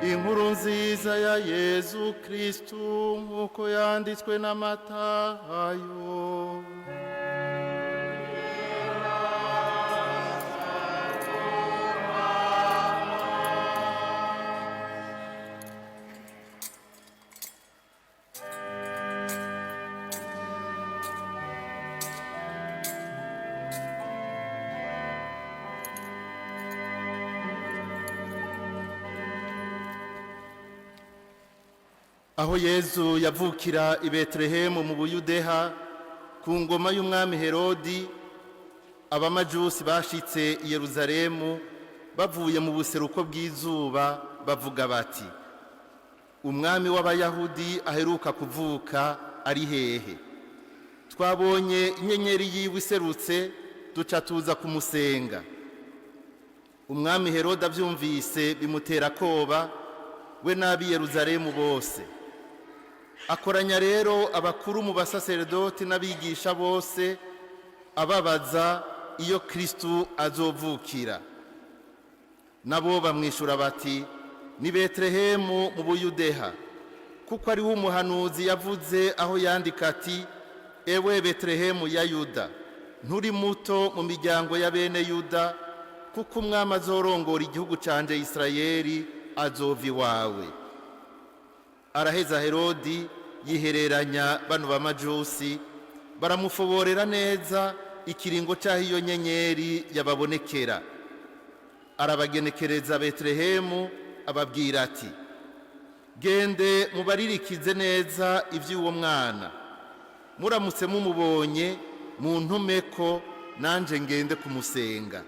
Inkuru nziza ya Yezu Kristu nk'uko yanditswe na Matayo. Aho Yezu yavukira i Betelehemu mu Buyudeha ku ngoma y'umwami Herodi, abamajusi bashitse i Yerusalemu bavuye mu buseruko bw'izuba bavuga bati, umwami w'abayahudi aheruka kuvuka ari hehe? Twabonye inyenyeri yiwe iserutse duca tuza kumusenga. Umwami Herodi avyumvise bimutera koba, we n'ab'i Yerusalemu bose. Akoranya rero abakuru mu basaserdoti n'abigisha bose ababaza iyo Kristu azovukira. Nabo bamwishura bati, ni Betelehemu mu Buyudeha, kuko ari umuhanuzi yavuze aho yandika ati, ewe Betelehemu ya Yuda, nturi muto mu miryango ya bene Yuda, kuko umwami azorongora igihugu canje Isirayeli azova iwawe. Araheza Herodi yihereranya bano bamajusi, baramufoborera neza ikiringo cyaho iyo nyenyeri yababonekera. Arabagenekereza Betelehemu ababwira ati, gende mubaririkize neza ivy'uwo mwana, muramutse mumubonye muntumeko nanje ngende kumusenga.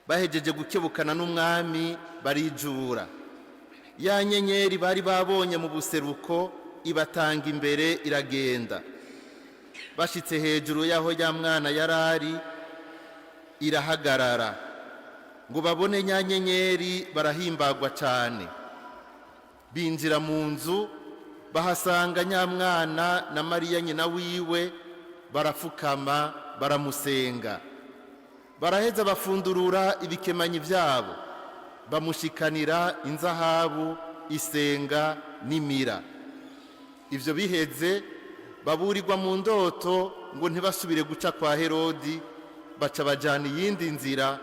Bahejeje gukebukana n'umwami barijura. Ya nyenyeri bari babonye mu buseruko ibatanga imbere iragenda. Bashitse hejuru yaho ya mwana yarari irahagarara. Ngo babone nya nyenyeri barahimbagwa cyane. Binjira mu nzu bahasanga nya mwana na Mariya nyina wiwe, barafukama baramusenga. Baraheza bafundurura ibikemanyi vyabo, bamushikanira inzahabu, isenga n'imira. Ivyo biheze baburirwa mu ndoto ngo ntibasubire guca kwa Herodi, baca bajana iyindi nzira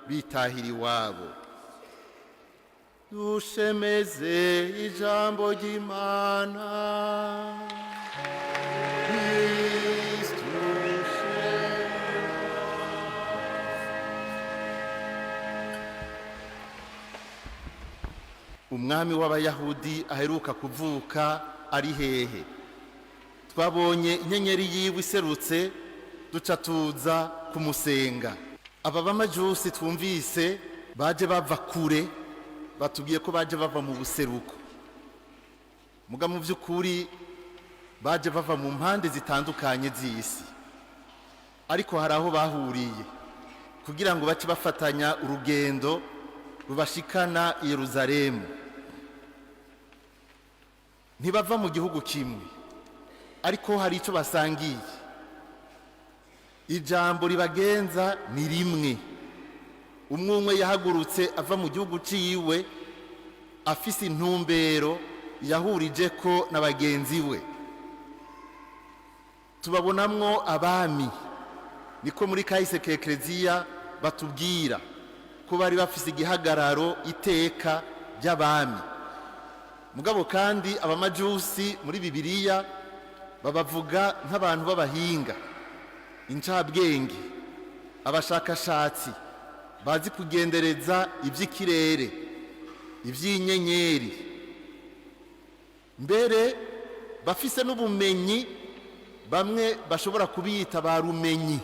bitahira iwabo. Dushemeze ijambo ry'Imana. Umwami w'abayahudi aheruka kuvuka ari hehe? Twabonye inyenyeri yiwe iserutse duca tuza kumusenga. Aba bamajusi twumvise baje bava kure, batubwiye ko baje bava mu buseruko. Muga mu vy'ukuri baje bava mu mpande zitandukanye z'isi, ariko hari aho bahuriye kugira ngo bace bafatanya urugendo rubashikana i Yerusalemu. Ntibava mu gihugu kimwe, ariko hari ico basangiye. Ijambo ribagenza ni rimwe. Umwe yahagurutse ava mu gihugu ciwe afise intumbero yahurijeko na bagenzi we. Tubabonamwo abami, niko muri kahise ka Ekleziya batubwira ko bari bafise igihagararo, iteka ry'abami. Mugabo kandi abamajusi muri Bibiliya babavuga nk'abantu b'abahinga, incabwenge, abashakashatsi bazi kugendereza ivy'ikirere, ivy'inyenyeri, mbere bafise n'ubumenyi. Bamwe bashobora kubita barumenyi,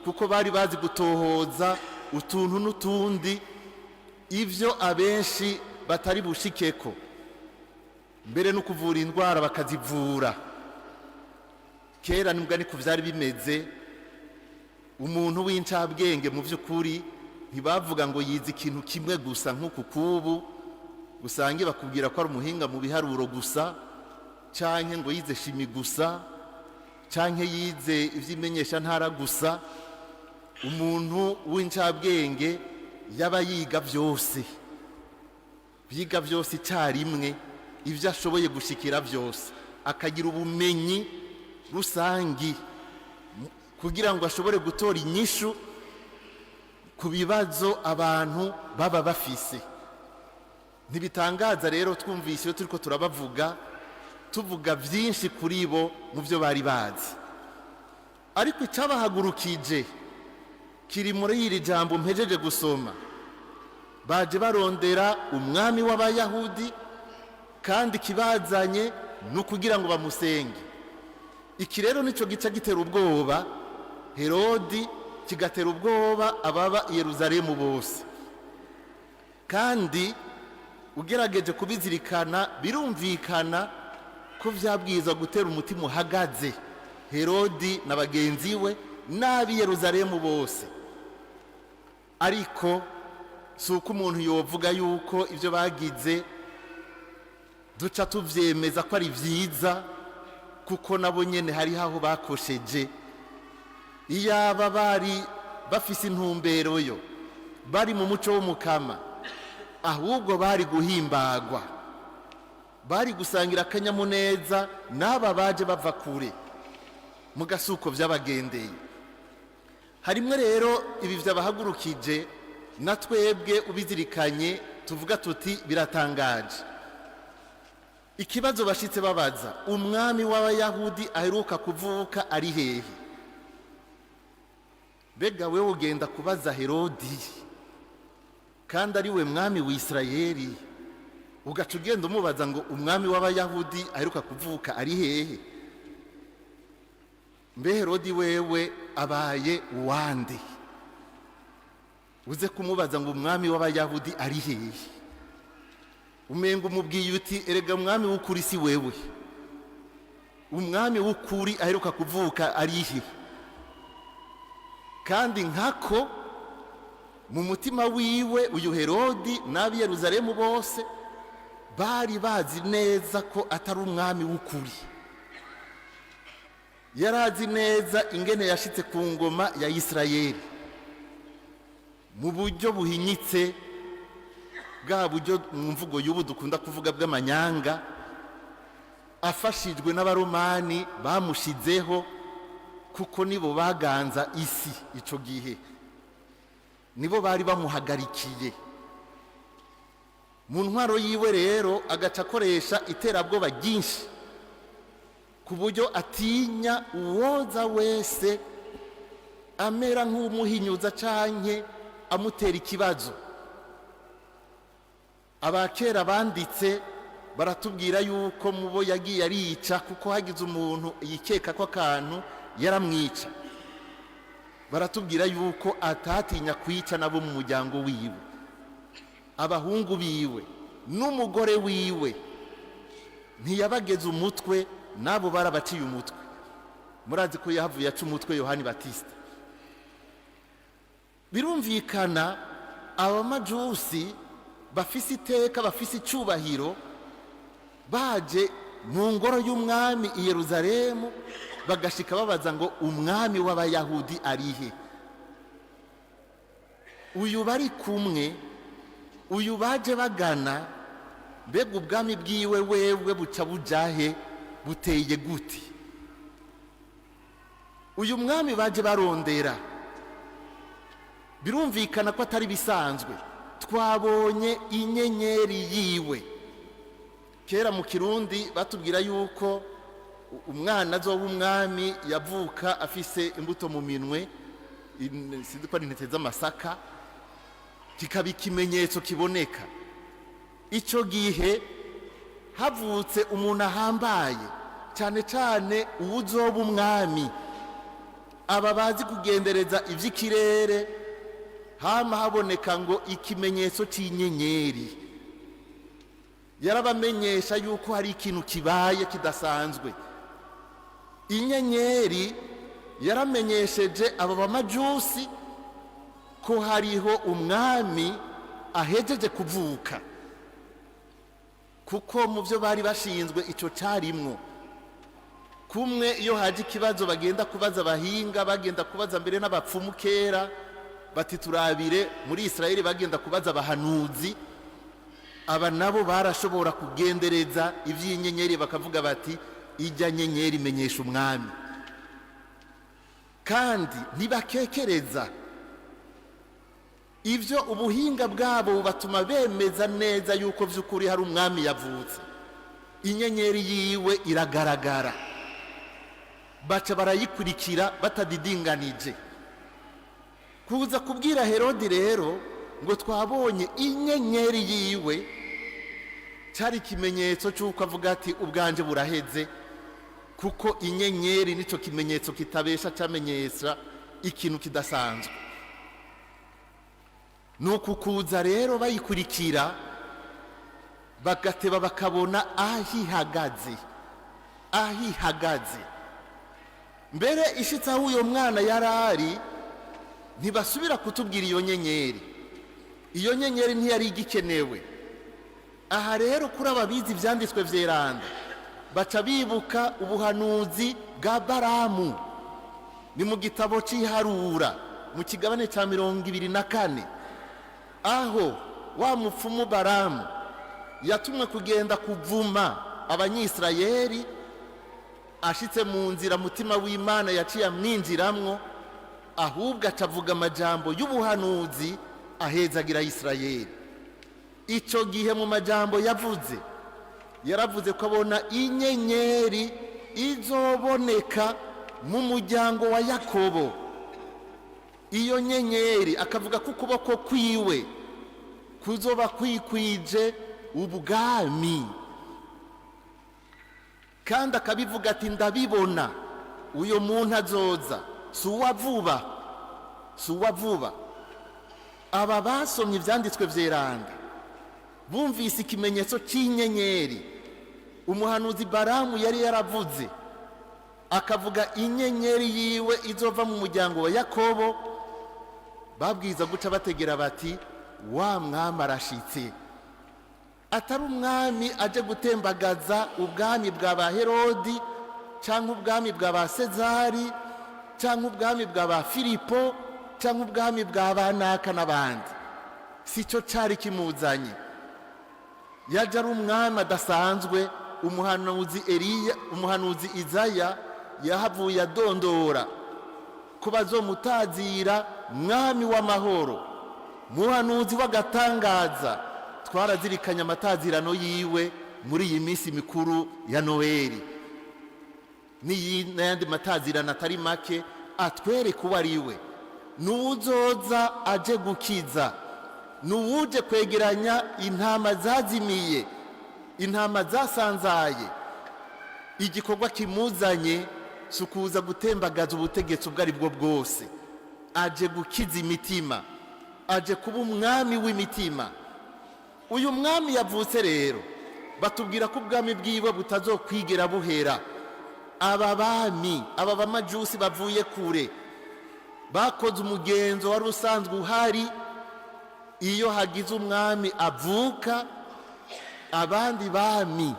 kuko bari bazi gutohoza utuntu n'utundi ivyo abenshi batari bushikeko, mbere no kuvura indwara bakazivura. Kera nibwo niko vyari bimeze. Umuntu w'incabwenge mu vy'ukuri ntibavuga ngo yize ikintu kimwe gusa nk'uku kubu gusange bakubwira ko ari umuhinga mu biharuro gusa, canke ngo yize shimi gusa, canke yize ivy'imenyesha ntara gusa. Umuntu w'incabwenge yaba yiga byose icyarimwe, ibyo ashoboye gushikira byose, akagira ubumenyi rusangi kugira ngo ashobore gutora inyishu ku bibazo abantu baba bafise. Ntibitangaza rero twumvise iyo turiko tuvuga byinshi kuri bo mu byo bari bazi, ariko icyabahagurukije kiri muri iri jambo mpejeje gusoma. Baje barondera umwami w'abayahudi, kandi kibazanye no kugira ngo bamusenge. Iki rero nico gica gitera ubwoba Herodi, kigatera ubwoba ababa i Yerusalemu bose. Kandi ugerageje kubizirikana, birumvikana ko vyabwirizwa gutera umutima uhagaze Herodi na bagenzi we n'ab'i Yerusalemu bose. Ariko si uko umuntu yovuga yuko ibyo bagize duca tuvyemeza ko ari vyiza, kuko nabo nyene hari aho bakosheje. Iyaba bari bafise intumbero yo, bari mu muco w'umukama, ahubwo bari guhimbagwa, bari gusangira akanyamuneza n'aba baje bava kure mu gasuko vy'abagendeye. Harimwe rero ibi vyabahagurukije, na twebwe ubizirikanye tuvuga tuti biratangaje. Ikibazo bashitse babaza, umwami w'abayahudi aheruka kuvuka ari hehe? Mbega wewe ugenda kubaza Herodi, kandi ari we mwami w'Isirayeli, ugaca ugenda umubaza ngo umwami w'abayahudi aheruka kuvuka ari hehe? Mbe Herodi wewe abaye uwande uze kumubaza ngo umwami w'abayahudi ari hehe? Umenga umubwiye uti erega umwami w'ukuri si wewe, umwami w'ukuri aheruka kuvuka ari hehe? Kandi nkako mu mutima wiwe uyu Herodi n'ab'i Yerusalemu bose bari bazi neza ko atari umwami w'ukuri. Yarazi neza ingene yashitse ku ngoma ya Isirayeli mu buryo buhinyitse, bwa buryo mu mvugo y'ubu dukunda kuvuga bw'amanyanga, afashijwe n'abaromani bamushizeho, kuko nibo baganza isi ico gihe, nibo bari bamuhagarikiye. Mu ntwaro yiwe rero agaca akoresha iterabwoba ryinshi, ku buryo atinya uwoza wese amera nk'umuhinyuza canke amutera ikibazo. Abakera banditse baratubwira yuko mubo yagiye arica, kuko hagize umuntu yikeka ko akantu yaramwica. Baratubwira yuko atatinya kwica nabo mu muryango wiwe, abahungu biwe n'umugore wiwe ntiyabageze umutwe, nabo barabaciye umutwe. Murazi ko yahavuye aca umutwe Yohani Batista. Birumvikana abamajusi bafise iteka, bafise icubahiro, baje mu ngoro y'umwami i Yerusalemu, bagashika babaza ngo umwami w'abayahudi arihe? Uyu bari kumwe, uyu baje bagana, mbega ubwami bwiwe wewe buca bujahe, buteye guti? Uyu mwami baje barondera, birumvikana ko atari bisanzwe. Twabonye inyenyeri yiwe. Kera mu Kirundi batubwira yuko umwana azoba umwami yavuka afise imbuto mu minwe, sinzi ko ari intete z'amasaka, kikaba ikimenyetso kiboneka. Ico gihe havutse umuntu ahambaye, cyane cyane uwuzoba umwami. Aba bazi kugendereza ivy'ikirere, hama haboneka ngo ikimenyetso c'inyenyeri. Yarabamenyesha yuko hari ikintu kibaye kidasanzwe. Inyenyeri yaramenyesheje aba bamajusi ko hariho umwami ahejeje kuvuka, kuko mu byo bari bashinzwe ico carimwo. Kumwe iyo haje ikibazo bagenda kubaza abahinga, bagenda kubaza mbere n'abapfumu kera, bati turabire muri Isirayeli bagenda kubaza abahanuzi, aba nabo barashobora kugendereza ivy'inyenyeri bakavuga bati ijya nyenyeri imenyesha umwami, kandi ntibakekereza ivyo ubuhinga bwabo batuma bemeza neza yuko vy'ukuri hari umwami yavutse. Inyenyeri yiwe iragaragara, baca barayikurikira batadidinganije. Kuza kubwira Herodi rero ngo twabonye inyenyeri yiwe cyari ikimenyetso cy'uko avuga ati ubwanje buraheze, kuko inyenyeri nico kimenyetso kitabesha cyamenyesha ikintu kidasanzwe. Nuko kuza rero bayikurikira bagateba bakabona ahihagaze, mbere ishitse aho uyo mwana yarari ntibasubira kutubwira iyo nyenyeri. Iyo nyenyeri ntiyari igikenewe. Aha rero kuri ababizi ivyanditswe vyeranda baca bibuka ubuhanuzi bwa Baramu, ni mu gitabo cy'iharura mu kigabane cya 24, aho wa mupfumu Baramu yatumwe kugenda kuvuma abanyisirayeli, ashitse mu nzira mutima w'Imana yaciye amwinjiramwo, ahubwo acavuga amajambo y'ubuhanuzi ahezagira Isirayeli. Ico gihe mu majambo yaravuze ko abona inyenyeri izoboneka mu muryango wa Yakobo. Iyo nyenyeri akavuga ko ukuboko kwiwe kuzoba kwikwije ubwami, kandi akabivuga ati ndabibona uyo muntu azoza, si uwa vuba. Aba basomye ivyanditswe vyeranda bumvise ikimenyetso cy'inyenyeri umuhanuzi Baramu yari yaravuze, akavuga inyenyeri yiwe izova mu muryango wa Yakobo. Babwiza guca bategera bati wa mwami arashitse, atari umwami aje gutembagaza ubwami bwa ba Herodi cyangwa ubwami bwa ba Sezari cyangwa ubwami bwa ba Filipo cyangwa ubwami bwa ba Naka n'abandi. Sico cari kimuzanye, yaje ari umwami adasanzwe. Umuhanuzi Izaya yahavuye adondora ko bazomutazira mwami w'amahoro, muhanuzi w'agatangaza. Twarazirikanye amatazirano yiwe muri iyi minsi mikuru ya Noeli n'ayandi matazirano atari make atwereka uwo ari we, n'uwuzoza aje gukiza, n'uwuje kwegeranya intama zazimiye, intama zasanzaye. Igikorwa kimuzanye si ukuza gutembagaza ubutegetsi ubwo ari bwo bwose, aje gukiza imitima, aje kuba umwami w'imitima. Uyu mwami yavutse rero batubwira ko ubwami bwiwe butazokwigera buhera. Aba bami, aba bamajusi bavuye kure bakoze umugenzo wari usanzwe uhari. Iyo hagize umwami avuka, abandi bami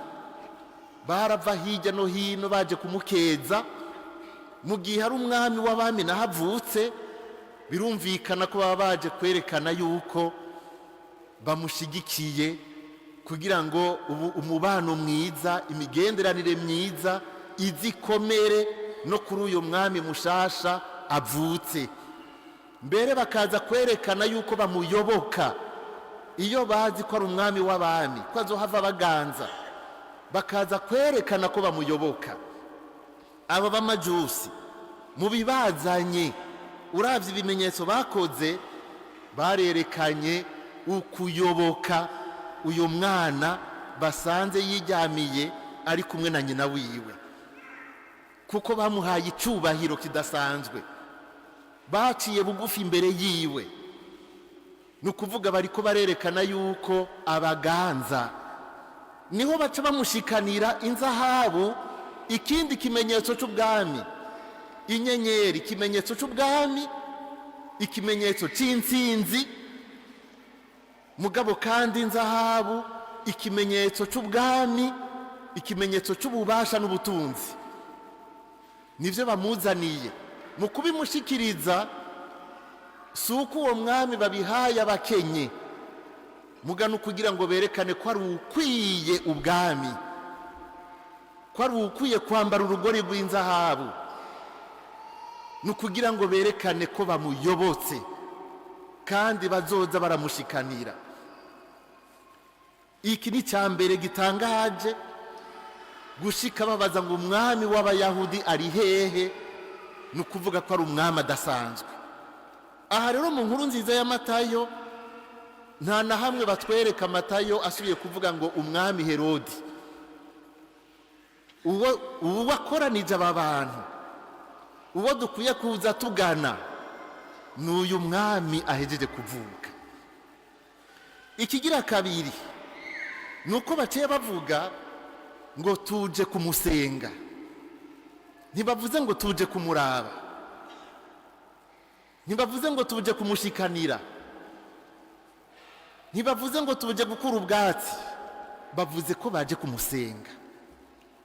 barava hirya no hino baje kumukeza. Mu gihe hari umwami w'abami nahavutse, birumvikana ko baba baje kwerekana yuko bamushigikiye, kugira ngo umubano mwiza, imigenderanire myiza izikomere no kuri uyo mwami mushasha avutse. Mbere bakaza kwerekana yuko bamuyoboka. Iyo bazi ko ari umwami w'abami, ko azohava baganza, bakaza kwerekana ko bamuyoboka. Aba bamajusi mu bibazanye, uravye ibimenyetso bakoze, barerekanye ukuyoboka uyo mwana basanze yijyamiye ari kumwe na nyina wiwe, kuko bamuhaye icubahiro kidasanzwe, baciye bugufi imbere yiwe. Nukuvuga bariko barerekana yuko abaganza. Niho baca bamushikanira inzahabu, ikindi kimenyetso cy'ubwami. Inyenyeri ikimenyetso cy'ubwami, ikimenyetso cy'intsinzi. Mugabo kandi inzahabu ikimenyetso cy'ubwami, ikimenyetso cy'ububasha n'ubutunzi. Nivyo bamuzaniye mu kubimushikiriza. si uko uwo mwami babihaye abakenye mugano kugira ngo berekane ko ari ukwiye ubwami, ko ari ukwiye kwambara urugori rw'inzahabu, ni ukugira ngo berekane ko bamuyobotse kandi bazoza baramushikanira. Iki ni cya mbere gitangaje, gushika babaza ngo umwami w'abayahudi ari hehe, ni ukuvuga ko ari umwami adasanzwe. Aha rero mu nkuru nziza ya Matayo nta na hamwe batwereka Matayo asubiye kuvuga ngo umwami Herodi. Uwo wakoranije aba bantu, uwo dukwiye kuza tugana, ni uyu mwami ahejeje kuvuka. Ikigira kabiri ni uko baciye bavuga ngo tuje kumusenga, ntibavuze ngo tuje kumuraba, ntibavuze ngo tuje kumushikanira, ntibavuze ngo tuje gukura ubwatsi, bavuze ko baje kumusenga.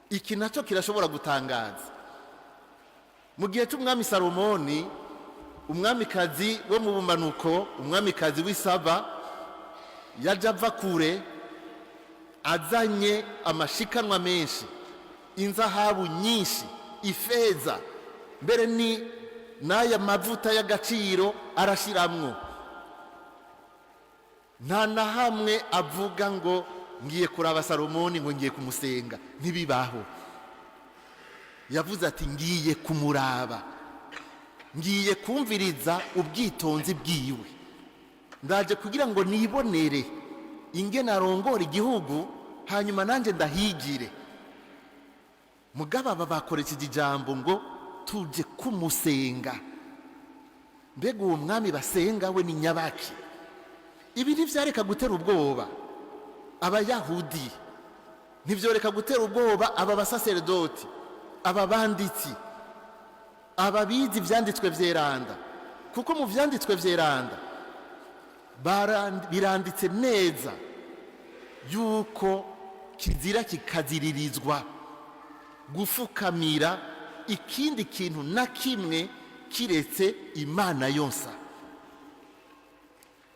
Iki nacyo kirashobora gutangaza. Mu gihe cy'umwami Salomoni, umwamikazi wo mu bumanuko, umwamikazi w'Isaba, yaje ava kure azanye amashikanwa menshi, inzahabu nyinshi, ifeza, mbere ni n'aya mavuta y'agaciro arashiramwo. Nta na hamwe avuga ngo ngiye kuraba Salomoni, ngo ngiye kumusenga, ntibibaho. Yavuze ati ngiye kumuraba, ngiye kumviriza ubwitonzi bwiwe, ndaje kugira ngo nibonere ingene arongora igihugu, hanyuma nanjye ndahigire. Mugabo aba bakoresheje ijambo ngo tuje kumusenga. Mbega uwo mwami basenga we ni nyabaki? Ibi ntivyareka gutera ubwoba abayahudi, ntivyoreka gutera ubwoba aba basaserdoti, aba banditsi, aba bizi ivyanditswe vyeranda, kuko mu vyanditswe vyeranda biranditse neza yuko kizira kikaziririzwa gufukamira ikindi kintu na kimwe kiretse Imana yonsa.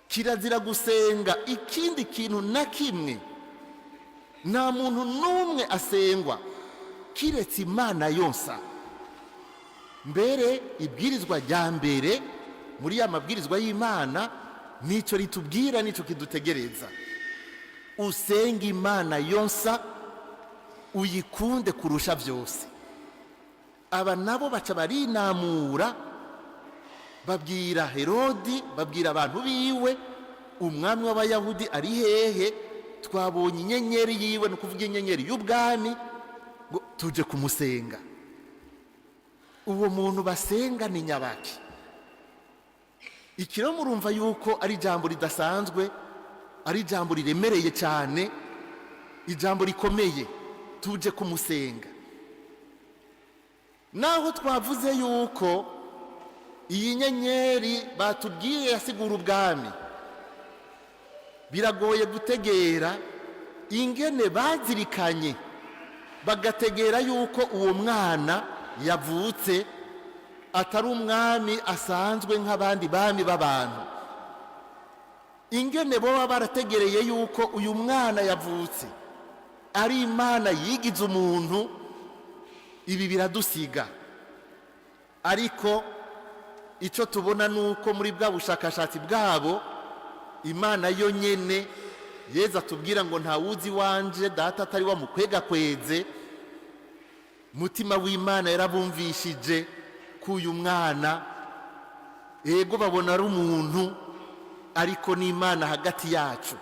Kirazira gusenga ikindi kintu na kimwe, nta muntu n'umwe asengwa kiretse Imana yonsa. Mbere ibwirizwa rya mbere muri ya mabwirizwa y'Imana nico ritubwira, nico kidutegereza, usenga Imana yonsa, uyikunde kurusha byose. Aba nabo baca barinamura, babwira Herodi, babwira abantu biwe, umwami w'abayahudi ari hehe, twabonye inyenyeri yiwe, no kuvuga inyenyeri y'ubwami, ngo tuje kumusenga. Uwo muntu basenga ni nyabaki? Ikiro murumva yuko ari ijambo ridasanzwe, ari ijambo riremereye cyane, ijambo rikomeye, tuje kumusenga. Naho twavuze yuko iyi nyenyeri batubwiye yasigura ubwami, biragoye gutegera ingene bazirikanye bagategera yuko uwo mwana yavutse atari umwami asanzwe nk'abandi bami b'abantu. Ingene boba barategereye yuko uyu mwana yavutse ari Imana yigize umuntu, ibi biradusiga. Ariko icyo tubona nuko muri bwa bushakashatsi bwabo, Imana yo nyene Yezu atubwira ngo ntawuzi wanje data atari wa mukwega kweze. Mutima w'Imana yarabumvishije ko uyu mwana ego babona ari umuntu, ariko ni Imana hagati yacu.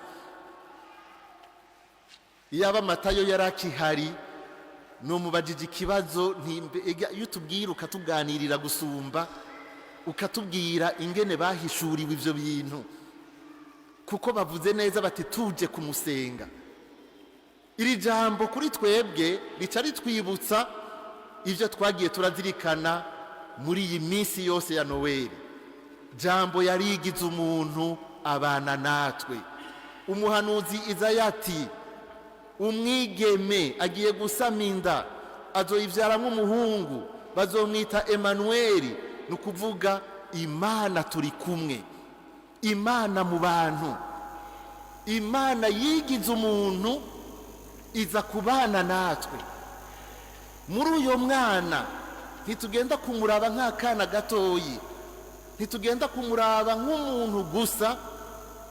Iyaba Matayo yarakihari, no mubajije ikibazo iyo tubwira ukatuganirira gusumba, ukatubwira ingene bahishuriwe ivyo bintu, kuko bavuze neza bati tuje kumusenga. Iri jambo kuri twebwe rica ritwibutsa ivyo twagiye turazirikana muri iyi minsi yose ya Noweli. Jambo yarigize umuntu, abana natwe. Umuhanuzi Izaya ati umwigeme agiye gusama inda, azoyivyaramwo umuhungu, bazomwita Emanueli, nukuvuga imana turi kumwe, imana mu bantu, imana yigize umuntu iza kubana natwe. Muri uyo mwana ntitugenda kumuraba nk'akana gatoyi, ntitugenda kumuraba nk'umuntu gusa,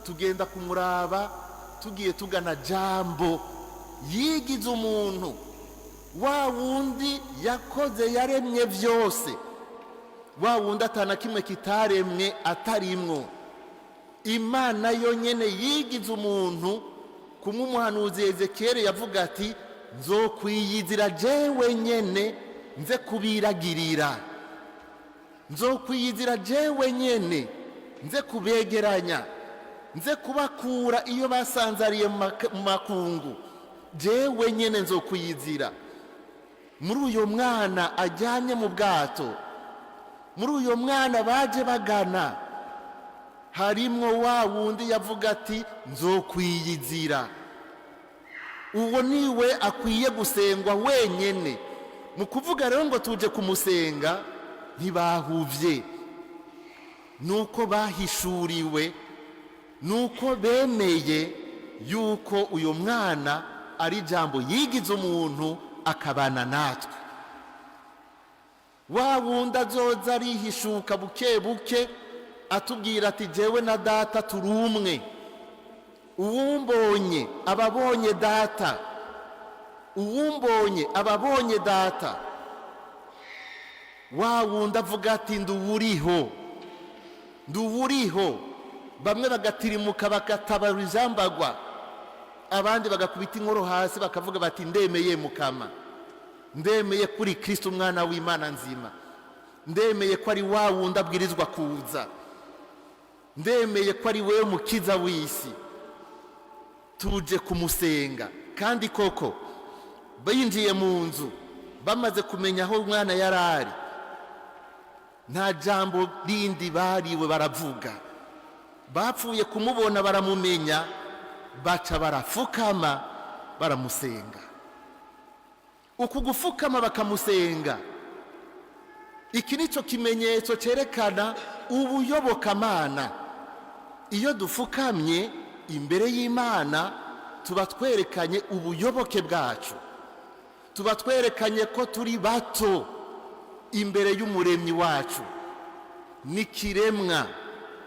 tugenda kumuraba tugiye tugana jambo yigize umuntu, wa wundi yakoze yaremye byose, wa wundi atana kimwe kitaremwe atarimwo. Imana yonyene yigize umuntu, kumwe umuhanuzi Ezekiyeli yavuga ati nzokwiyizira jewe nyene nze kubiragirira, nzokwiyizira jewe nyene nze kubegeranya, nze kubakura iyo basanzariye mu makungu, jewe nyene nzokwiyizira. Muri uyo mwana ajyanye mu bwato, muri uyo mwana baje bagana, harimwo wa wundi yavuga ati nzokwiyizira. Uwo niwe akwiye gusengwa wenyene. Mu kuvuga rero ngo tuje kumusenga ntibahuvye, nuko bahishuriwe, nuko bemeye yuko uyo mwana ari jambo yigize umuntu akabana natwe. Wa wundi azoza arihishuka buke buke atubwira ati jewe na data turi umwe, uwumbonye ababonye data, uwumbonye ababonye data. Wa wundi avuga ati nduwuriho, nduwuriho. Bamwe bagatirimuka bagatabara ijambagwa, abandi bagakubita inkoro hasi bakavuga bati ndemeye Mukama, ndemeye kuri Kristo umwana w'Imana nzima, ndemeye ko ari wa wundi abwirizwa kuza, ndemeye ko ari wewe mukiza w'isi. Tuje kumusenga. Kandi koko binjiye mu nzu bamaze kumenya aho umwana yarari, nta jambo rindi bariwe baravuga, bapfuye kumubona baramumenya, baca barafukama baramusenga. Uku gufukama bakamusenga, iki nico kimenyetso cerekana ubuyobokamana. Iyo dufukamye imbere y'Imana tuba twerekanye ubuyoboke bwacu, tuba twerekanye ko turi bato imbere y'umuremyi wacu. Nikiremwa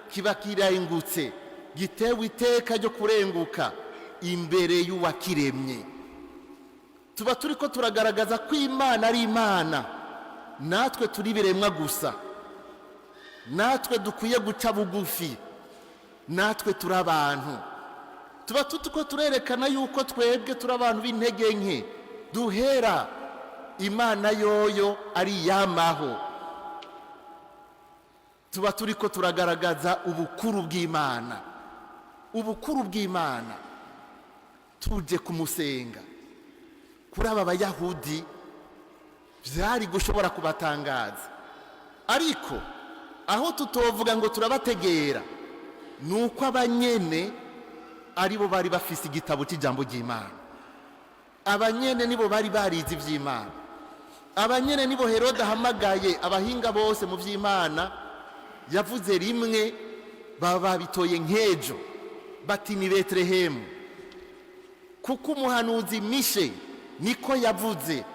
kiba kirengutse, gitewe iteka ryo kurenguka imbere y'uwakiremye. Tuba turiko turagaragaza ko Imana ari Imana, natwe turi biremwa gusa, natwe dukwiye guca bugufi, natwe turi abantu. Tuba tuko turerekana yuko twebwe turi abantu b'intege nke, duhera. Imana yoyo ari yamaho. Tuba turiko turagaragaza ubukuru bw'Imana, ubukuru bw'Imana. Tuje kumusenga. Kuri aba Bayahudi byari gushobora kubatangaza, ariko aho tutovuga ngo turabategera, nuko abanyene aribo bari bafise igitabo cy'ijambo ry'Imana. Abanyene nibo bari barizi ivy'Imana. Abanyene nibo Herode ahamagaye abahinga bose mu vy'Imana, yavuze rimwe baba bitoye nk'ejo bati ni Betlehemu, kuko umuhanuzi Mishe niko yavuze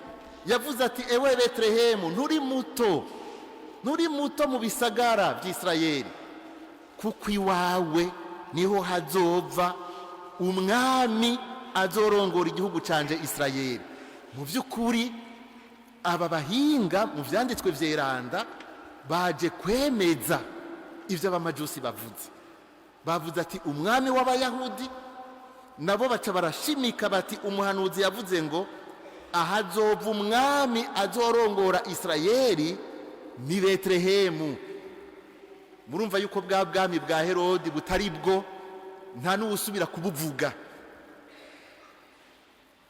ati ewe Betlehemu, nturi muto mu bisagara by'Isirayeli, kuko iwawe niho hazova umwami azorongora igihugu canje Isirayeli. Mu by'ukuri aba bahinga mu vyanditswe vyeranda baje kwemeza ivyo abamajusi bavuze ati umwami w'Abayahudi. Nabo baca barashimika bati umuhanuzi yavuze ngo ahazova umwami azorongora Isirayeli ni Betlehemu. Murumva yuko bwa bwami bwa Herode butari bwo, nta n'usubira kubuvuga.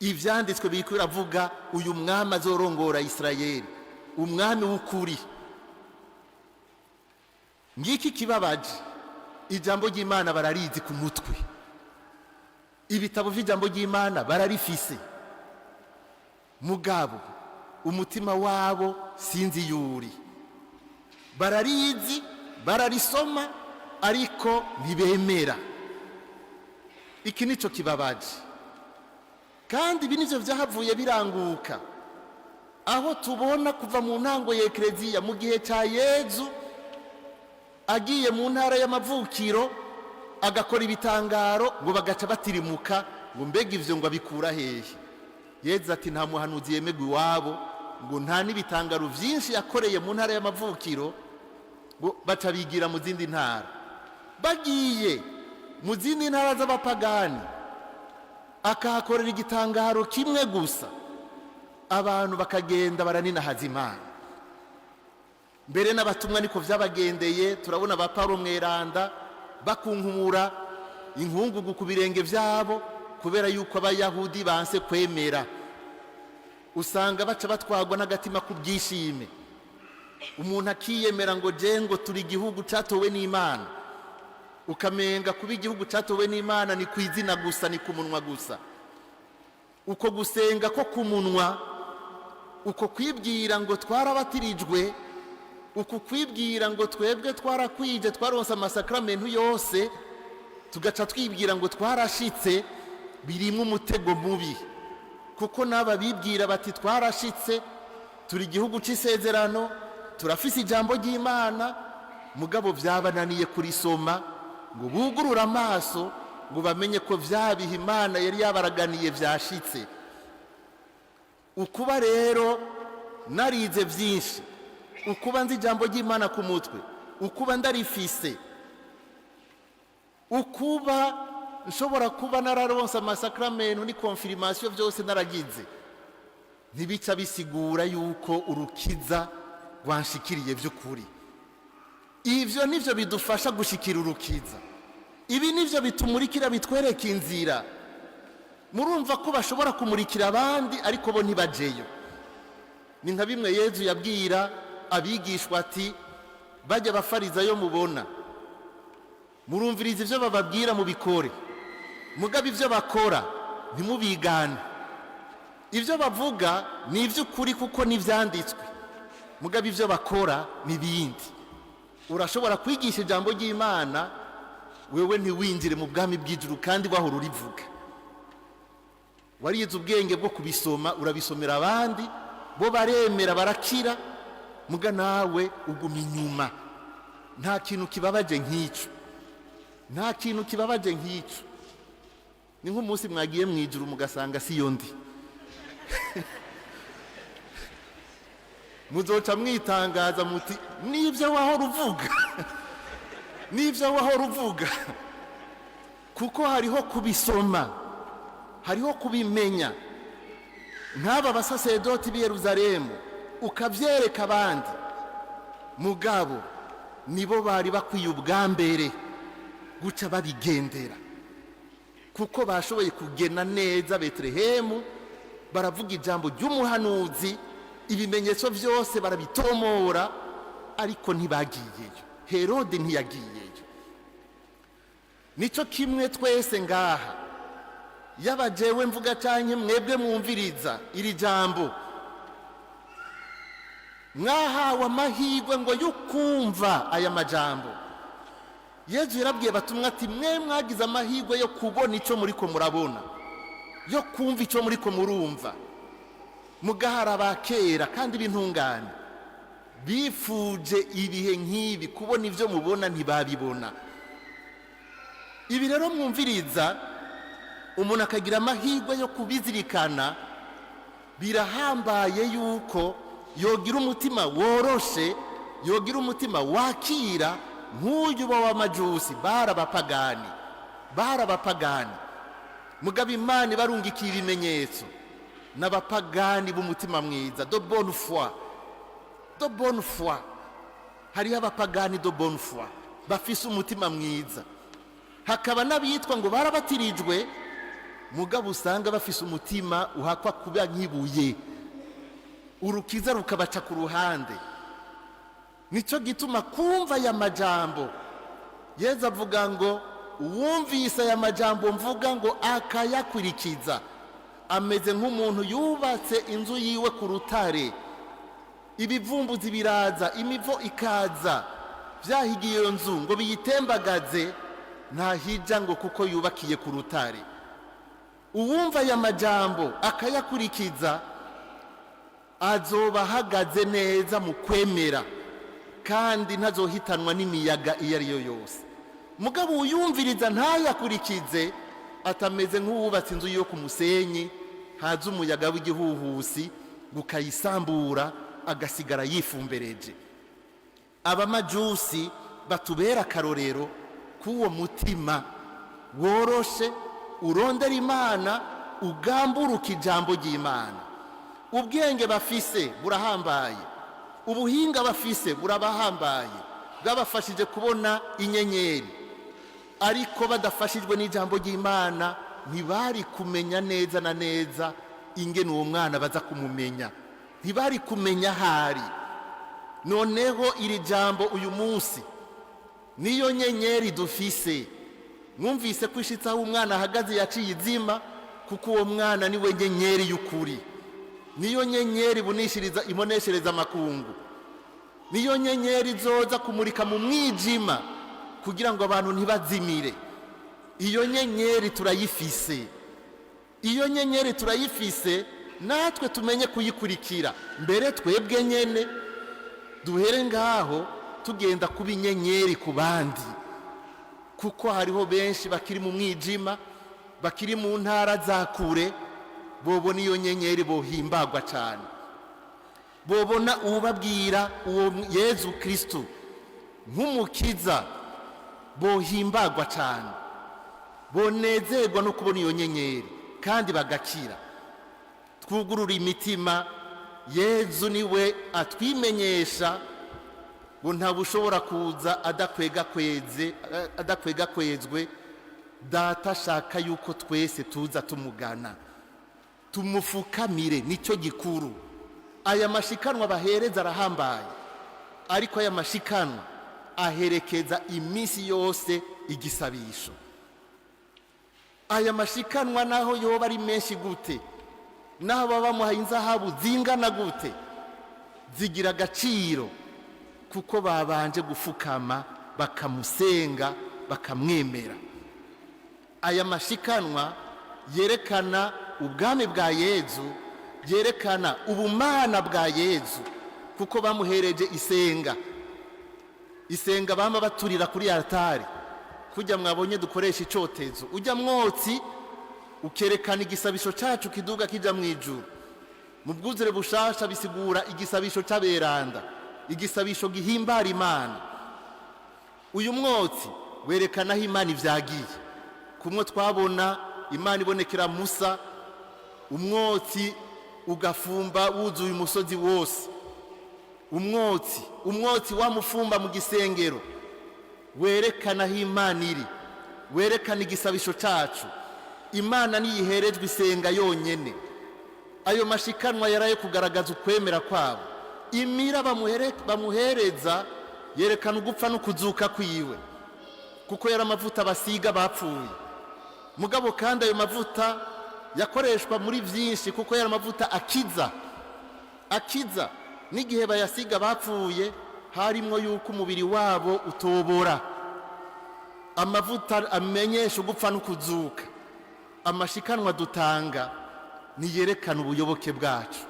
Ivyanditswe biriko biravuga uyu mwami azorongora Isirayeli, umwami w'ukuri. Ngiki kibabaje, ijambo ry'Imana bararizi ku mutwe, ibitabo vy'ijambo ry'Imana bararifise, mugabo umutima wabo sinzi yuri. Bararizi, bararisoma ariko ntibemera. Iki nico kibabaje, kandi ibi nivyo vyahavuye biranguka, aho tubona kuva mu ntango ya ekleziya mu gihe ca Yezu agiye mu ntara y'amavukiro agakora ibitangaro ngo bagaca batirimuka ngo mbega ivyo ngo abikura hehe. Yezu ati nta muhanuzi yemegwa iwabo, ngo nta n'ibitangaro vyinshi yakoreye mu ntara y'amavukiro, ngo baca bigira mu zindi ntara. Bagiye mu zindi ntara z'abapagani akahakorera igitangaro kimwe gusa, abantu bakagenda baraninahaza Imana. Mbere n'abatumwa niko vyabagendeye, turabona ba Paulo mweranda bakunkumura inkungugu ku birenge vyabo kubera yuko abayahudi banse kwemera. Usanga baca batwagwa n'agatima k'ubwishime, umuntu akiyemera ngo je ngo turi igihugu catowe n'Imana, ukamenga kuba igihugu catowe n'Imana ni kwizina gusa, ni kumunwa gusa. Uko gusenga ko kumunwa, uko kwibwira ngo twarabatirijwe, uko kwibwira ngo twebwe twarakwije twaronse amasakramentu yose, tugaca twibwira ngo twarashitse, birimwe umutego mubi. Kuko naba bibwira bati twarashitse, turi igihugu c'isezerano, turafise ijambo ry'Imana, mugabo vyabananiye kurisoma ngo bugurura amaso ngo bamenye ko vyabiha Imana yari yabaraganiye vyashitse. Ukuba rero narize vyinshi, ukuba nzi ijambo ry'Imana ku mutwe, ukuba ndarifise, ukuba nshobora kuba nararonse amasakramentu ni konfirmation vyose naragize, ntibica bisigura yuko urukiza rwanshikiriye vy'ukuri. Ivyo nivyo bidufasha gushikira urukiza. Ibi nivyo bitumurikira, bitwereka inzira. Murumva ko bashobora kumurikira abandi ariko bo ntibajeyo. Ni nka bimwe Yezu yabwira abigishwa ati, bajya abafarisayo mubona, murumviriza ivyo bababwira mubikore, mugabo ivyo bakora ntimubigane. Ivyo bavuga ni ivy'ukuri kuko n'ivyanditswe, mugabo ivyo bakora n'ibindi. Urashobora kwigisha ijambo ry'Imana wewe ntiwinjire mu bwami bw'ijuru kandi wahora urivuga. Warize ubwenge bwo kubisoma, urabisomera abandi, bo baremera barakira, muga nawe uguma inyuma. Nta kintu kibabaje nk'ico, nta kintu kibabaje nk'ico. Ni nk'umunsi mwagiye mwijuru mugasanga siyo ndi. Muzoca mwitangaza muti nivyo wahora uvuga, nivyo wahora uvuga. Kuko hariho kubisoma, hariho kubimenya. Nk'aba basasedoti b'i Yerusalemu ukavyereka abandi, mugabo nibo bari bakwiye ubwa mbere guca babigendera, kuko bashoboye kugena neza Betelehemu, baravuga ijambo ry'umuhanuzi, ibimenyetso vyose barabitomora, ariko ntibagiyeyo. Herode ntiyagiyeyo. Nico kimwe twese ngaha, yaba jewe mvuga canke mwebwe mwumviriza iri jambo, mwahawe amahirwe ngo yukumva aya majambo. Yezu yarabwiye batumwa ati, mwe mwagize amahirwe yo kubona ico muriko murabona, yo kumva ico muriko murumva. Mugahara abakera kandi b'intungane bifuje ibihe nk'ibi, kubona ivyo mubona ntibabibona. Ibi rero mwumviriza, umuntu akagira amahirwe yo kubizirikana, birahambaye yuko yogira umutima woroshe, yogira umutima wakira, nk'uyu w'amajusi. Barabapagani, mugabo Imana ibarungikiye ibimenyetso. N'abapagani b'umutima mwiza, de bonne foi, de bonne foi. Hariho abapagani de bonne foi bafise umutima mwiza. Hakaba n'abitwa ngo barabatirijwe, mugabo usanga bafise umutima uhakwa kuba nk'ibuye, urukiza rukabaca ku ruhande. Nico gituma kumva aya majambo, Yezu avuga ngo uwumvise aya majambo mvuga ngo akayakurikiza, ameze nk'umuntu yubatse inzu yiwe ku rutare. Ibivumbuzi biraza, imivo ikaza, byahigiye iyo nzu ngo biyitembagaze, ntahija ngo kuko yubakiye ku rutare. Uwumva aya majambo akayakurikiza azoba ahagaze neza mu kwemera, kandi ntazohitanwa n'imiyaga iyo ari yo yose. Mugabo uyumviriza ntayakurikize atameze nk'uwubatse inzu yo ku musenyi, haza umuyaga w'igihuhusi ukayisambura agasigara yifumbereje. Abamajusi batubera akarorero k'uwo mutima woroshe urondera Imana, ugamburuka ijambo ry'Imana. Ubwenge bafise burahambaye, ubuhinga bafise burabahambaye, bwabafashije kubona inyenyeri, ariko badafashijwe n'ijambo ry'Imana ntibari kumenya neza na neza ingene uwo mwana baza kumumenya, ntibari kumenya ahari. Noneho iri jambo uyu munsi niyo nyenyeri dufise. Mwumvise ko ishitse aho umwana ahagaze yaciye izima, kuko uwo mwana niwe nyenyeri y'ukuri, niyo nyenyeri iboneshereza amakungu, niyo nyenyeri izoza kumurika mu mwijima kugira ngo abantu ntibazimire. Iyo nyenyeri turayifise, iyo nyenyeri turayifise. Natwe tumenye kuyikurikira, mbere twebwe nyene duhere ngaho tugenda kuba inyenyeri ku bandi, kuko hariho benshi bakiri mu mwijima, bakiri mu ntara za kure. Bobona iyo nyenyeri bohimbagwa cyane, bobona ubabwira uwo Yezu Kristo nk'umukiza, bohimbagwa cyane, bonezerwa no kubona iyo nyenyeri kandi bagakira. Twugurura imitima, Yezu niwe atwimenyesha ngo ntabushobora kuza adakwega kwezwe. Data ashaka yuko twese tuza tumugana, tumufukamire, nicyo gikuru. Aya mashikanwa bahereza arahambaye, ariko aya mashikanwa aherekeza iminsi yose igisabisho. Aya mashikanwa naho yoba ari menshi gute, naho baba bamuhaye inzahabu zingana gute, zigira agaciro kuko babanje gufukama bakamusenga bakamwemera. Aya mashikanwa yerekana ubwami bwa Yezu, yerekana ubumana bwa Yezu, kuko bamuhereje isenga bama baturira kuri altari. Kujya mwabonye dukoresha icotezo, ujya mwotsi ukerekana igisabisho cyacu kiduga kija mu ijuru. Mu bwuzure bushasha bisigura igisabisho cy'aberanda, igisabisho gihimbara Imana. Uyu mwotsi werekana aho Imana ivyagiye. Kumwe twabona Imana ibonekera Musa, umwotsi ugafumba wuzuye umusozi wose. Umwotsi wamufumba mu gisengero werekana aho Imana iri, werekana igisabisho cyacu. Imana niyiherejwe isenga yonyene. Ayo mashikanwa yaraye kugaragaza ukwemera kwabo. Imira bamuhereza yerekana ugupfa no kuzuka kwiwe, kuko yari amavuta basiga bapfuye. Mugabo kandi ayo mavuta yakoreshwa muri byinshi, kuko yari amavuta akiza. N'igihe bayasiga bapfuye harimo yuko umubiri wabo utobora. Amavuta amenyesha ugupfa no kuzuka. Amashikanwa dutanga niyerekana ubuyoboke bwacu.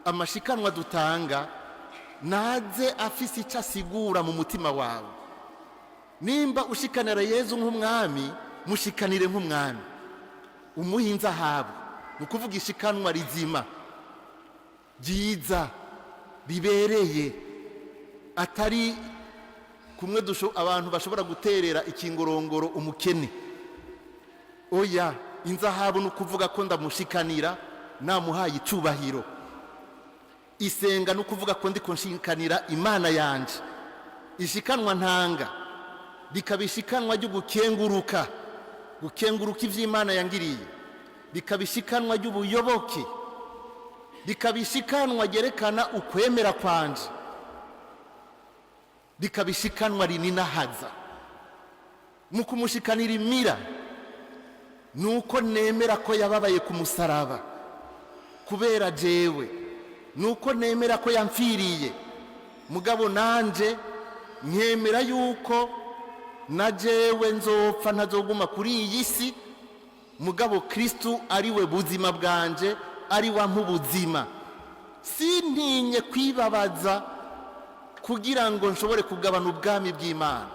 Amashikanwa dutanga naze afise icyo asigura mu mutima wawe. Nimba ushikanira Yezu nk'umwami, mushikanire nk'umwami. Umuhe inzahabu, nukuvuga ishikanwa rizima, ryiza, ribereye, atari kumwe abantu bashobora guterera ikingorongoro umukene. Oya, inzahabu nukuvuga ko ndamushikanira namuhaye icubahiro. Isenga nukuvuga ko ndi kunshikanira Imana yanje. Ishikanwa ntanga bikabishikanwa ryo gukenguruka ivy'Imana yangiriye, bikabishikanwa ry'ubuyoboke, bikabishikanwa gerekana ukwemera kwanje, bikabishikanwa rininahaza. Mu kumushikanira imira nuko nemera ko yababaye ku musaraba kubera jewe, nuko nemera ko yamfiriye. Mugabo nanje nkemera yuko na jewe nzopfa ntazoguma kuri iyi si, mugabo Kristu ari we buzima bwanje, ari wa nk'ubuzima. Sintinye kwibabaza kugira ngo nshobore kugabana ubwami bw'Imana.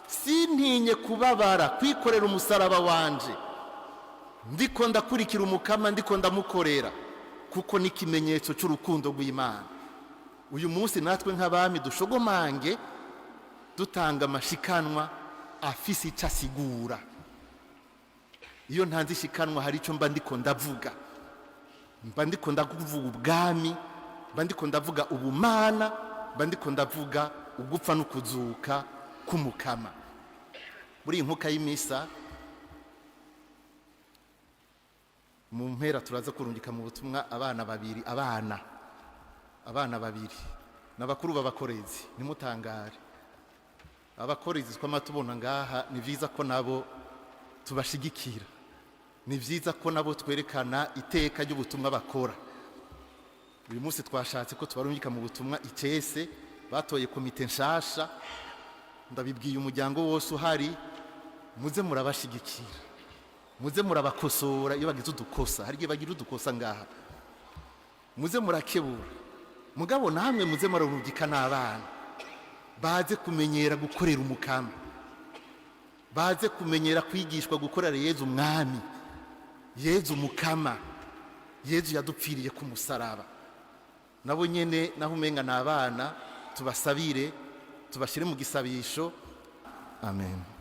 Sintinye kubabara kwikorera umusaraba wanje, ndiko ndakurikira umukama, ndiko ndamukorera, kuko ni ikimenyetso cy'urukundo rw'Imana. Uyu munsi natwe nk'abami dushogomange dutanga amashikanwa afise icyo asigura. Iyo ntanze ishikanwa hari icyo mba ndiko ndavuga, mba ndiko ndavuga ubwami, mba ndiko ndavuga ubumana, mba ndiko ndavuga ugupfa n'ukuzuka k'umukama. Muri inkuka y'imisa mu mpera turaza kurungika mu butumwa abana babiri n'abakuru b'abakorezi. Nimutangare abakorezi twama tubona ngaha, ni vyiza ko nabo tubashigikira, ni vyiza ko nabo twerekana iteka ry'ubutumwa bakora. Uyu munsi twashatse ko tubarungika mu butumwa icese, batoye komite nshasha. Ndabibwiye umuryango wose uhari, muze murabashigikira, muze murabakosora iyo bagize udukosa, hari igihe bagira udukosa ngaha, muze murakebura, mugabo namwe muze murarungika n'abana baze kumenyera gukorera umukama, baze kumenyera kwigishwa gukorera Yezu umwami, Yezu umukama, Yezu yadupfiriye ku musaraba. Nabo nyene naho umenga n'abana, tubasabire, tubashire mu gisabisho. Amen.